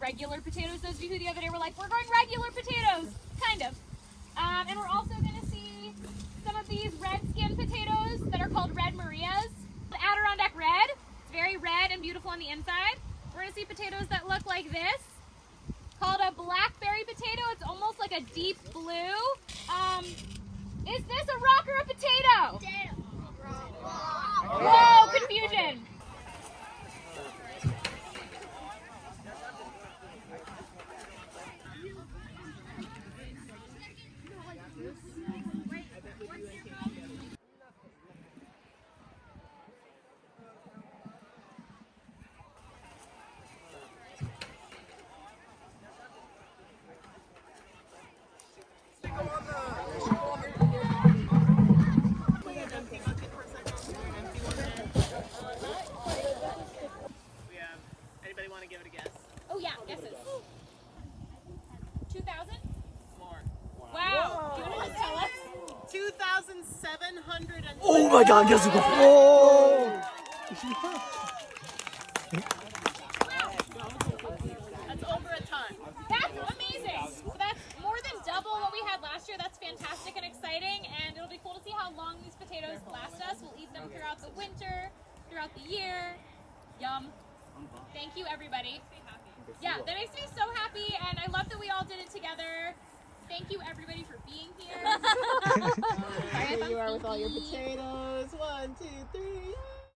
regular potatoes. Those of you who the other day were like, we're growing regular potatoes, kind of. And we're also going to see some of these red skin potatoes that are called Red Marias. The Adirondack Red, it's very red and beautiful on the inside. We're going to see potatoes that look like this, called a blackberry potato. It's almost like a deep blue. Is this a rock or a potato? Potato. Whoa, confusion. Anybody want to give it a guess? Oh yeah, guesses. 2,000? More. Wow. Do you want to just tell us? 2,700. Oh my God! Guess what? Whoa! That's over a ton. That's amazing. So that's more than double what we had last year. That's fantastic and exciting, and it'll be cool to see how long these potatoes last us. We'll eat them throughout the winter, throughout the year. Yum. Thank you, everybody. Yeah, that makes me so happy, and I love that we all did it together. Thank you, everybody, for being here. Here you are with all your potatoes. 1, 2, 3.